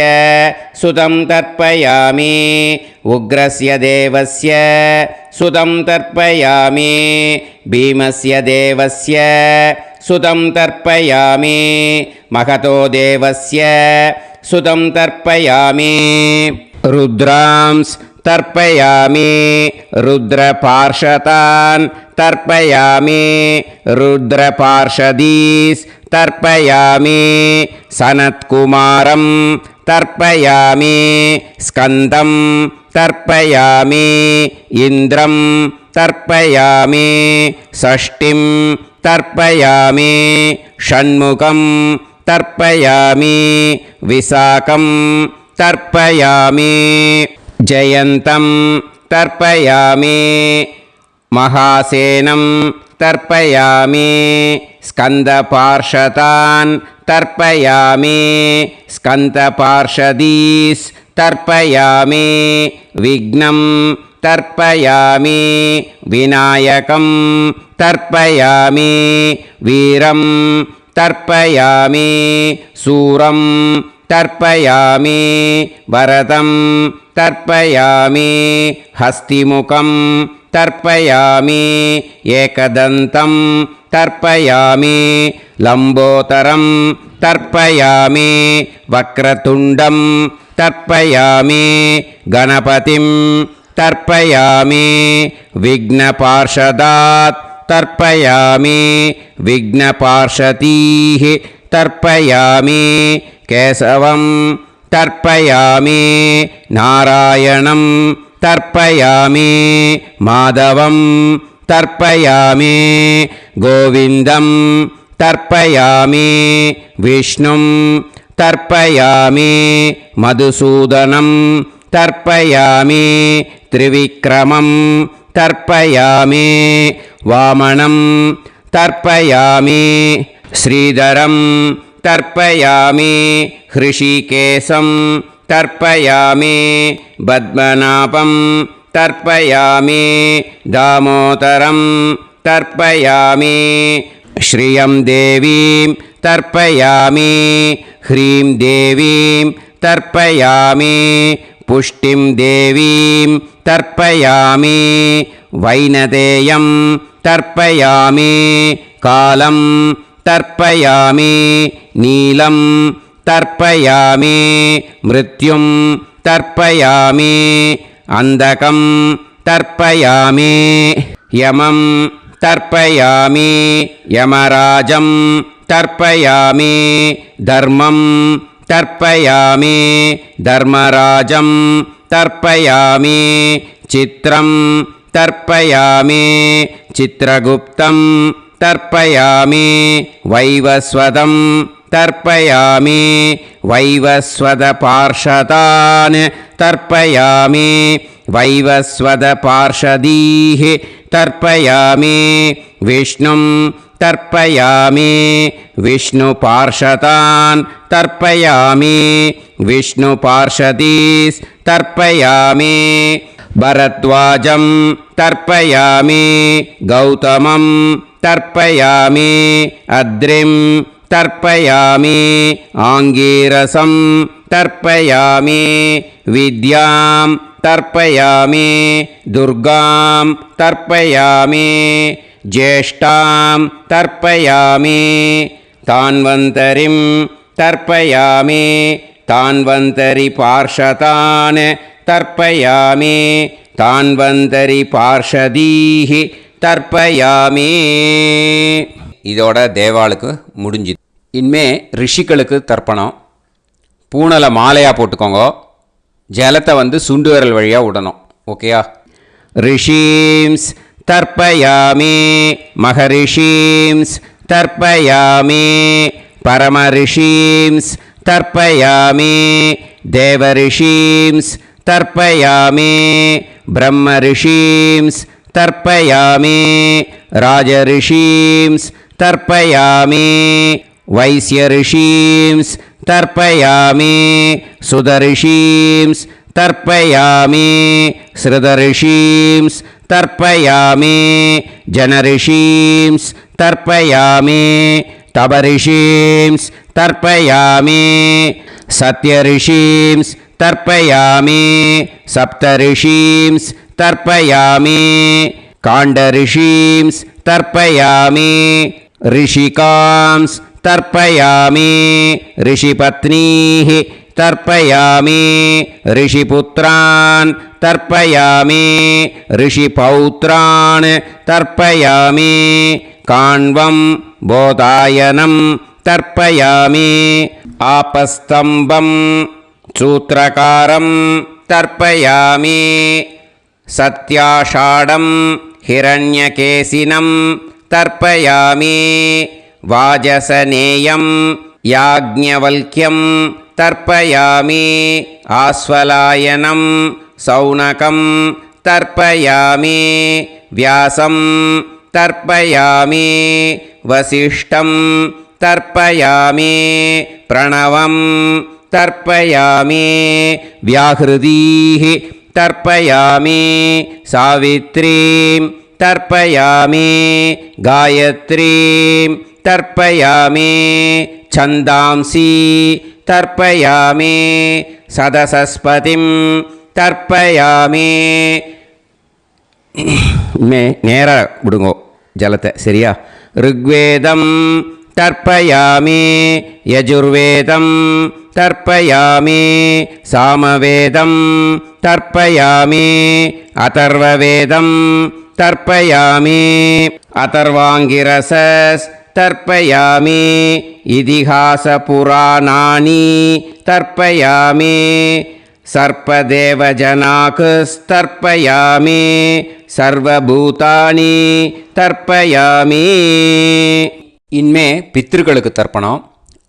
S2: सुतं तर्पयामि उग्रस्य देवस्य सुतं तर्पयामि भीमस्य देवस्य सुतं तर्पयामि महतो देवस्य सुतं तर्पयामि रुद्रांस् तर्पयामि रुद्रपार्षदान् तर्पयामि रुद्रपार्षदीस् तर्पयामि सनत्कुमारं तर्पयामि स्कन्दं तर्पयामि इन्द्रं तर्पयामि षष्टिं तर्पयामि षण्मुखं तर्पयामि विशाखं तर्पयामि जयन्तं तर्पयामि महासेनं तर्पयामि स्कन्दपार्षदान् तर्पयामि स्कन्दपार्षदीस् तर्पयामि विघ्नं तर्पयामि विनायकं तर्पयामि वीरं तर्पयामि सूरं तर्पयामि वरदं तर्पयामि हस्तिमुखं तर्पयामि एकदन्तं तर्पयामि लम्बोदरं तर्पयामि वक्रतुण्डं तर्पयामि गणपतिं तर्पयामि विघ्नपार्षदात् तर्पयामि विघ्नपार्षदीः तर्पयामि केशवं तर्पयामि नारायणं तर्पयामि माधवं तर्पयामि गोविन्दं तर्पयामि विष्णुं तर्पयामि मधुसूदनं तर्पयामि त्रिविक्रमं तर्पयामि वामनं तर्पयामि श्रीधरं तर्पयामि हृषिकेशं तर्पयामि पद्मनाभं तर्पयामि दामोदरं तर्पयामि श्रियं देवीं तर्पयामि ह्रीं देवीं तर्पयामि पुष्टिं देवीं तर्पयामि वैनतेयं तर्पयामि कालं तर्पयामि नीलं तर्पयामि मृत्युं तर्पयामि अन्धकं तर्पयामि यमं तर्पयामि यमराजं तर्पयामि धर्मं तर्पयामि धर्मराजं तर्पयामि चित्रं तर्पयामि चित्रगुप्तं तर्पयामि वैवस्वतं तर्पयामि वैवस्वतपार्षदान् तर्पयामि वैवस्वतपार्षदीः तर्पयामि विष्णुं तर्पयामि विष्णुपार्षदान् तर्पयामि विष्णुपार्षदीस् तर्पयामि भरद्वाजं तर्पयामि गौतमं तर्पयामि अद्रिं तर्पयामि आङ्गीरसं तर्पयामि विद्यां तर्पयामि दुर्गां तर्पयामि ज्येष्ठां तर्पयामि तान्वन्तरिं तर्पयामि तान्वन्तरिपार्षदान् तर्पयामि तान्वन्तरिपार्षदीः தர்ப்பயாமி. இதோட தேவாளுக்கு முடிஞ்சுது. இனிமே ரிஷிகளுக்கு தர்ப்பணம். பூனலை மாலையாக போட்டுக்கோங்க. ஜலத்தை சுண்டு விரல் வழியாக விடணும். ஓகேயா? ரிஷீம்ஸ் தர்ப்பயாமி மகரிஷீம்ஸ் தர்ப்பயாமி பரமரிஷீம்ஸ் தர்ப்பயாமி தேவரிஷீம்ஸ் தர்ப்பயாமி பிரம்மரிஷீம்ஸ் तर्पयामि राजऋषींस् तर्पयामि वैश्यऋषींस् तर्पयामि सुदऋषींस् तर्पयामि श्रुतऋषींस् तर्पयामि जनऋषींस् तर्पयामि तपऋषींस् तर्पयामि सत्यऋषींस् तर्पयामि सप्तऋषींस् तर्पयामि काण्डऋषींस् तर्पयामि ऋषिकांस् तर्पयामि ऋषिपत्नीः तर्पयामि ऋषिपुत्रान् तर्पयामि ऋषिपौत्रान् तर्पयामि काण्वं बोधायनं तर्पयामि आपस्तम्भं सूत्रकारं तर्पयामि सत्याषाढं हिरण्यकेशिनं तर्पयामि वाजसनेयं याज्ञवल्क्यं तर्पयामि आस्वलायनं सौनकं तर्पयामि व्यासं तर्पयामि वसिष्ठं तर्पयामि प्रणवं तर्पयामि व्याहृतीः तर्पयामि सावित्रीं तर्पयामि गायत्रीं तर्पयामि छन्दांसि तर्पयामि सदसस्पतिं तर्पयामि நேர விடுங்கோ ஜலத்தை சரியா ऋग्वेदं तर्पयामि यजुर्वेदं तर्पयामि सामवेदं तर्पयामि अथर्ववेदं तर्पयामि अथर्वाङ्गिरसस् तर्पयामि इतिहासपुराणानि तर्पयामि सर्पदेवजनाकस्तर्पयामि सर्वभूतानि तर्पयामि
S1: இனிமே பித்திருக்களுக்கு தர்ப்பணம்.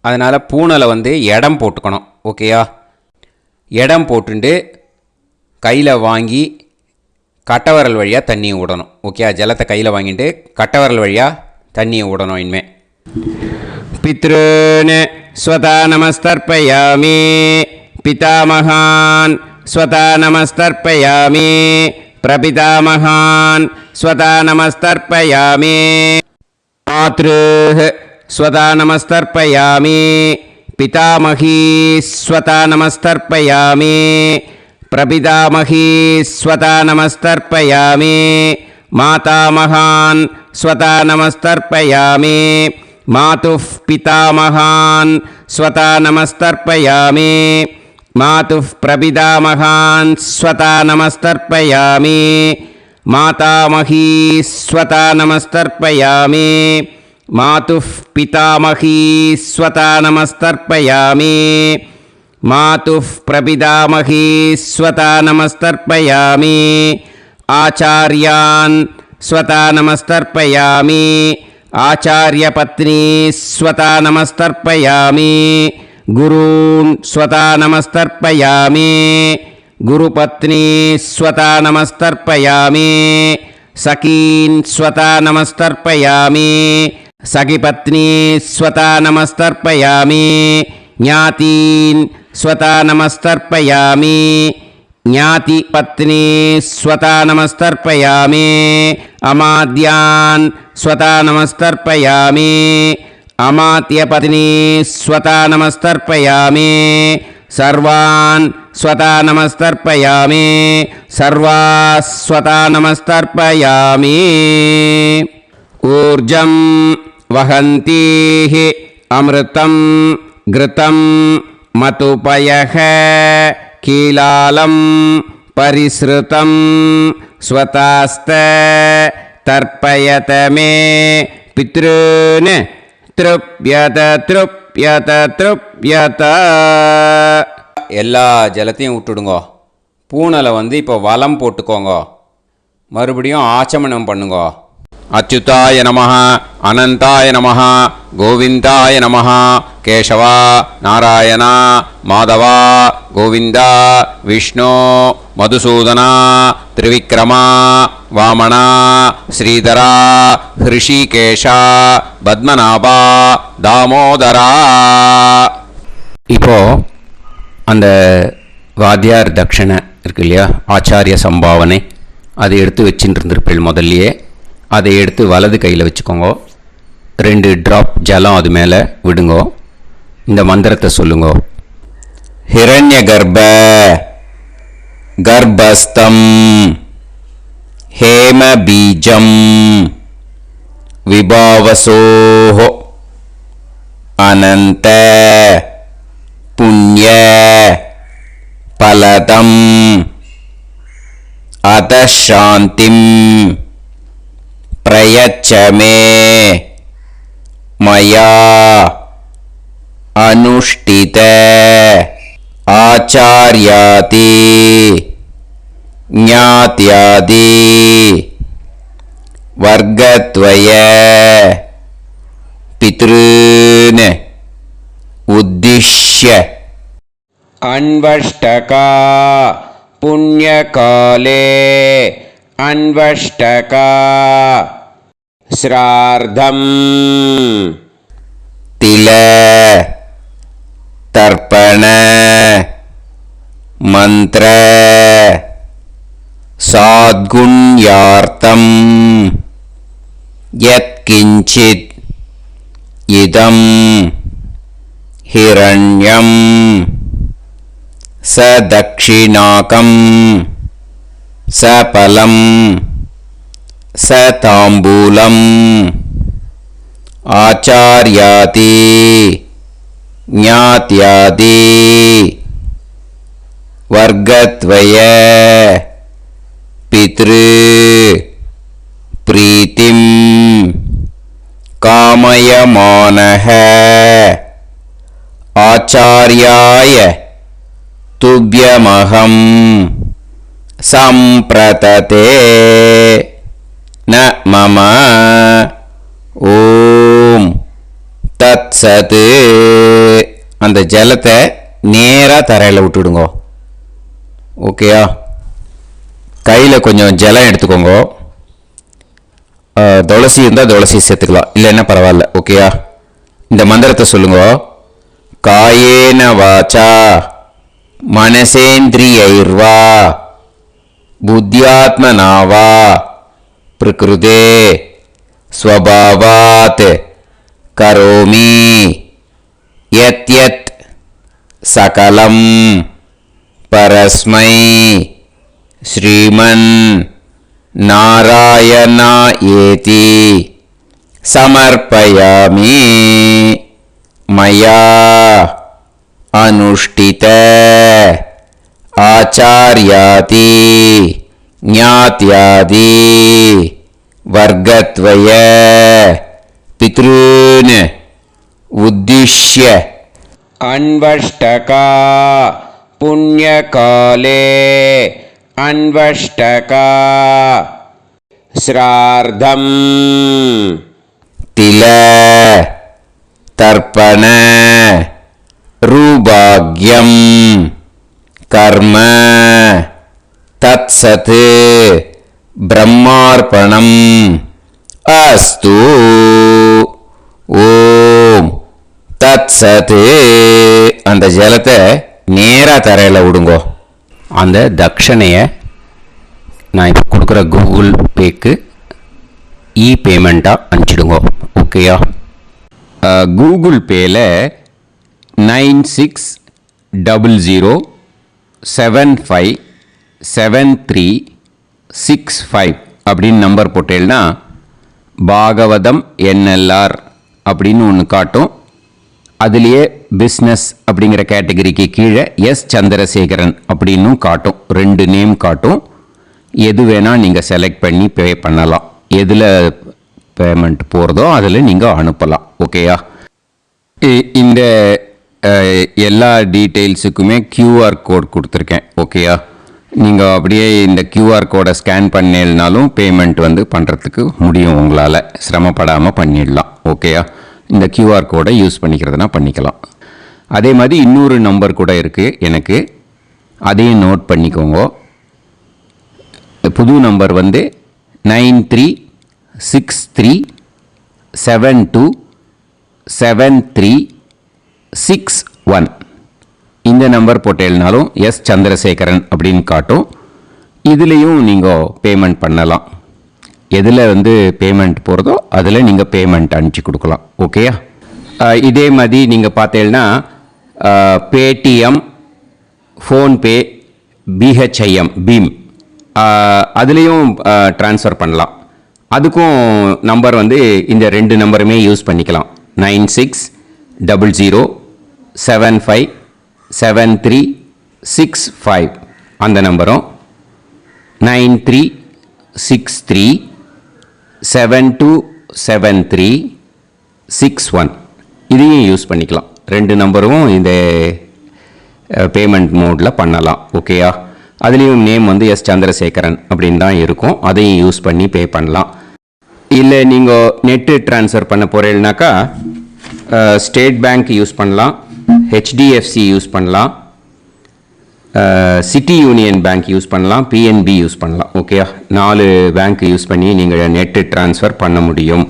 S1: அதனால் பூனலை வந்து இடம் போட்டுக்கணும். ஓகேயா? இடம் போட்டுண்டு கையில் வாங்கி கட்டவரல் வழியாக தண்ணியை விடணும். ஓகேயா? ஜலத்தை கையில் வாங்கிட்டு கட்டவரல் வழியாக தண்ணியை விடணும். இனிமே
S2: पितॄन् स्वता नमस्तर्पयामि पितामहान् स्वता नमस्तर्पयामि प्रपितामहान् स्वता नमस्तर्पयामि मातृः स्वता नमस्तर्पयामि पितामही स्वता नमस्तर्पयामि प्रपितामही स्वता नमस्तर्पयामि मातामहान् स्वता नमस्तर्पयामि मातुः पितामहान् स्वता नमस्तर्पयामि मातुः प्रपितामहान् स्वता नमस्तर्पयामि मातामही स्वता नमस्तर्पयामि मातुः पितामही स्वता नमस्तर्पयामि मातुः प्रपितामही स्वता नमस्तर्पयामि आचार्यान् स्वता नमस्तर्पयामि आचार्यपत्नी स्वता नमस्तर्पयामि गुरून् स्वता नमस्तर्पयामि गुरुपत्नी स्वता नमस्तर्पयामि सखीन् स्वता नमस्तर्पयामि सखिपत्नी स्वता नमस्तर्पयामि ज्ञातीन् स्वता नमस्तर्पयामि ज्ञातिपत्नी स्वता नमस्तर्पयामि अमाद्यान् स्वता नमस्तर्पयामि अमात्यपत्नी स्वता नमस्तर्पयामि सर्वान् स्वता नमस्तर्पयामि सर्वास्वता नमस्तर्पयामि ऊर्जं वहन्तीः अमृतं घृतं मतुपयः कीलालं परिसृतं स्वतास्त तर्पयत मे पितॄन् तृप्यत तृप्यत तृप्यत
S1: எல்லா ஜலத்தையும் விட்டுடுங்கோ. பூனலை வந்து இப்போ வலம் போட்டுக்கோங்க. மறுபடியும் ஆச்சமனம் பண்ணுங்கோ. அச்சுதாய நமஹ, அனந்தாய நமஹ, கோவிந்தாய நமஹ, கேசவா, நாராயணா, மாதவா, கோவிந்தா, விஷ்ணு, மதுசூதனா, திரிவிக்ரமா, வாமனா, ஸ்ரீதரா, ஹிருஷிகேஷா, பத்மநாபா, தாமோதரா. இப்போ அந்த வாத்தியார் தட்சணை இருக்கு இல்லையா, ஆச்சாரிய சம்பாவனை, அதை எடுத்து வச்சுட்டு இருந்திருப்பேள் முதல்லையே. அதை எடுத்து வலது கையில் வச்சுக்கோங்க. 2 ட்ராப் ஜலம் அது மேலே விடுங்கோ. இந்த மந்திரத்தை சொல்லுங்கோ.
S2: ஹிரண்ய கர்ப்ப கர்ப்பஸ்தம் ஹேம பீஜம் விபாவசோஹ அனந்த புண்ணிய பலதம் அதசாந்திம் பிரயச்சமே மயா அனுஷ்டித ஆச்சார்யாதி ஞாத்யாதி வர்க்கத்வய பித்ருன் உத்திஷ்ய அன்வஷ்டகா புண்ணியகாலே அன்வஷ்டகா ஸ்ரார்த்தம் தில தர்ப்பண மந்திர சாத்குண்யார்த்தம் யத்கிஞ்சித் இதம் ஹிரண்யம் சதக்ஷிணாகம் சபலம் சதாம்பூலம் ஆச்சார்யாதி ஞாத்யாதி வர்க்கத்வய பித்ரு பிரீத்திம் காமயமானஹ ஆச்சார்யாய துப்யமஹம் சம்பிரததே ந மம ஓம் தத் சத். அந்த ஜலத்தை நேராக தரையில் விட்டுடுங்க. ஓகேயா? கையில் கொஞ்சம் ஜலம் எடுத்துக்கோங்க. துளசி இருந்தால் துளசி சேர்த்துக்கலாம், இல்லைன்னா பரவாயில்ல. ஓகேயா? இந்த மந்திரத்தை சொல்லுங்க. காயேன வாச்சா மனசேந்திரியைர்வா புத்தியாத்மனாவா பிரகிருதே ஸ்வபாவாத் கரோமி யத் யத் சகலம் பரஸ்மை ஸ்ரீமன் நாராயணா ஏதி சமர்ப்பயாமி மயா அனுஷ்டித ஆச்சார்யாதி ஞாத்யாதி வர்க்கத்வய பித்ருன் உத்திஷ்ய அன்வஷ்டகா புண்ணியகாலே அன்வஷ்டகா ஸ்ரார்த்தம் தில தர்ப்பண ரூபாக்யம் கர்ம தத் சத் பிரம்மார்ப்பணம் அஸ்து. ஓம் தத் சத். அந்த ஜலத்தை நேராக தரையில் விடுங்கோ.
S1: அந்த தட்சணையை நான் இப்போ கொடுக்குற கூகுள் பேக்கு பேமெண்ட்டாக அனுப்பிச்சிடுங்க. ஓகேயா?
S2: கூகுள் பேயில் 9600757365 அப்படின்னு நம்பர் போட்டேன்னா பாகவதம் NLR அப்படின்னு ஒன்று காட்டும். அதுலேயே பிஸ்னஸ் அப்படிங்கிற கேட்டகரிக்கு கீழே எஸ் சந்திரசேகரன் அப்படின்னும் காட்டும். 2 நேம் காட்டும். எது வேணால் நீங்கள் செலக்ட் பண்ணி பே பண்ணலாம். எதில் பேமெண்ட் போகிறதோ அதில் நீங்கள் அனுப்பலாம். ஓகேயா? இந்த எல்லா டீட்டெயில்ஸுக்குமே QR கோட் கொடுத்துருக்கேன். ஓகேயா? நீங்கள் அப்படியே இந்த QR கோடை ஸ்கேன் பண்ணேன்னாலும் பேமெண்ட் பண்ணுறதுக்கு முடியும். உங்களால் சிரமப்படாமல் பண்ணிடலாம். ஓகேயா? இந்த QR கோடை யூஸ் பண்ணிக்கிறதுனா பண்ணிக்கலாம். அதே மாதிரி இன்னொரு நம்பர் கூட இருக்குது எனக்கு, அதையும் நோட் பண்ணிக்கோங்க. புது நம்பர் 9363727361. இந்த நம்பர் போட்டேல்னாலும் எஸ் சந்திரசேகரன் அப்படின்னு காட்டும். இதுலேயும் நீங்கள் பேமெண்ட் பண்ணலாம். எதில் வந்து பேமெண்ட் போகிறதோ அதில் நீங்கள் பேமெண்ட் அனுப்பிச்சி கொடுக்கலாம். ஓகேயா? இதே மாதிரி நீங்கள் பார்த்தீங்கன்னா பேடிஎம், ஃபோன்பே, பிஹெச்ஐஎம், பீம் அதுலேயும் ட்ரான்ஸ்ஃபர் பண்ணலாம். அதுக்கும் நம்பர் வந்து இந்த 2 நம்பருமே யூஸ் பண்ணிக்கலாம். 9600757365 அந்த நம்பரும் 9363727361 இதையும் யூஸ் பண்ணிக்கலாம். 2 நம்பரும் இந்த பேமெண்ட் மோடில் பண்ணலாம். ஓகேயா? அதுலேயும் நேம் வந்து எஸ் சந்திரசேகரன் அப்படின்னு தான் இருக்கும். அதையும் யூஸ் பண்ணி பே பண்ணலாம். இல்லை நீங்கள் நெட்டு ட்ரான்ஸ்ஃபர் பண்ண போகிறீங்கனாக்கா ஸ்டேட் பேங்க் யூஸ் பண்ணலாம், ஹெச்டிஎஃப்சி யூஸ் பண்ணலாம், சிட்டி யூனியன் பேங்க் யூஸ் பண்ணலாம், பிஎன்பி யூஸ் பண்ணலாம். ஓகேயா? 4 பேங்க் யூஸ் பண்ணி நீங்கள் நெட்டு ட்ரான்ஸ்ஃபர் பண்ண முடியும்.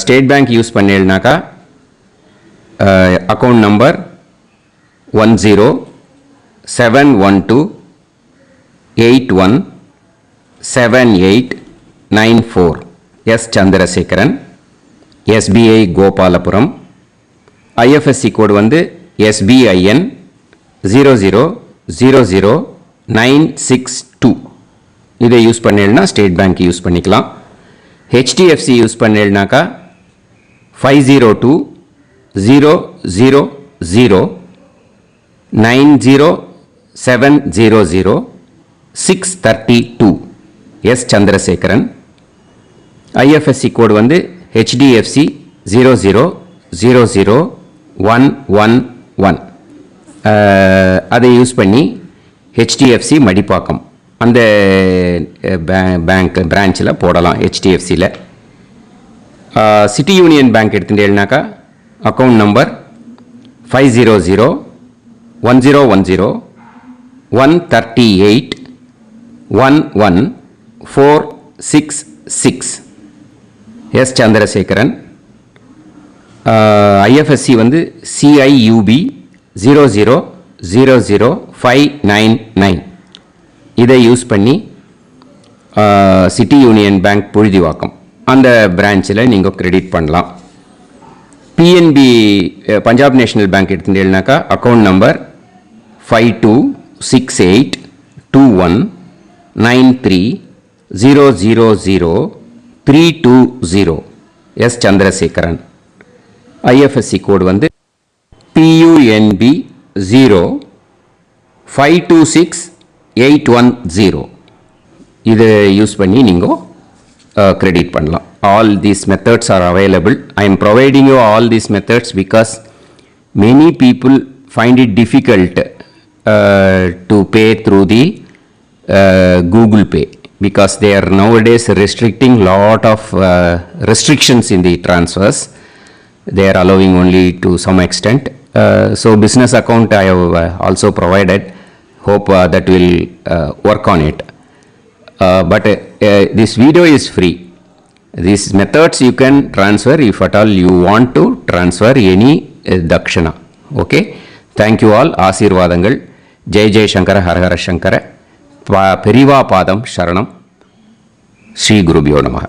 S2: ஸ்டேட் பேங்க் யூஸ் பண்ணீங்கனாக்கா account number 1071281789 S Chandrasekaran, SBI Gopalapuram. IFSC code வந்து SBIN 0000962. இதை யூஸ் பண்ணீங்கன்னா ஸ்டேட் பேங்க் யூஸ் பண்ணிக்கலாம். ஹெச்டிஎஃப்சி யூஸ் பண்ணீங்கனாக்கா 5020090700 எஸ் சந்திரசேகரன். ஐஎஃப்எஸ்சி கோடு வந்து HDFC 0000111. அதை யூஸ் பண்ணி HDFC மடிப்பாக்கம் அந்த பேங்க் பிரான்ச்சில் போடலாம். HDFCயில் சிட்டி யூனியன் பேங்க் எடுத்துட்டேன்னாக்கா account number 5001010381146 S Chandrasekaran. IFSC வந்து CIUB 0000599. இதை யூஸ் பண்ணி சிட்டி யூனியன் பேங்க் புழுதிவாக்கம் அந்த பிரான்ச்சில் நீங்கள் கிரெடிட் பண்ணலாம். பிஎன்பி பஞ்சாப் நேஷனல் பேங்க் எடுத்துட்டேன்னாக்கா account number 52682193000320 S Chandrasekaran. IFSC code வந்து PUNB 0526810. இதை யூஸ் பண்ணி நீங்கள் கிரெடிட் பண்ணலாம். All these methods are available. I am providing you all these methods because many people find it difficult to pay through the Google Pay because they are nowadays restricting lot of restrictions in the transfers. They are allowing only to some extent. So business account I have also provided. Hope that will work on it. But this video is free. These methods you can transfer if at all you want to transfer any dakshana. Okay. Thank you all. ஆசீர்வாதங்கள். ஜெய் ஜெய் சங்கர ஹர ஹர சங்கர. பெரிவா பாதம் சரணம். ஸ்ரீ குருபியோ நமஹ.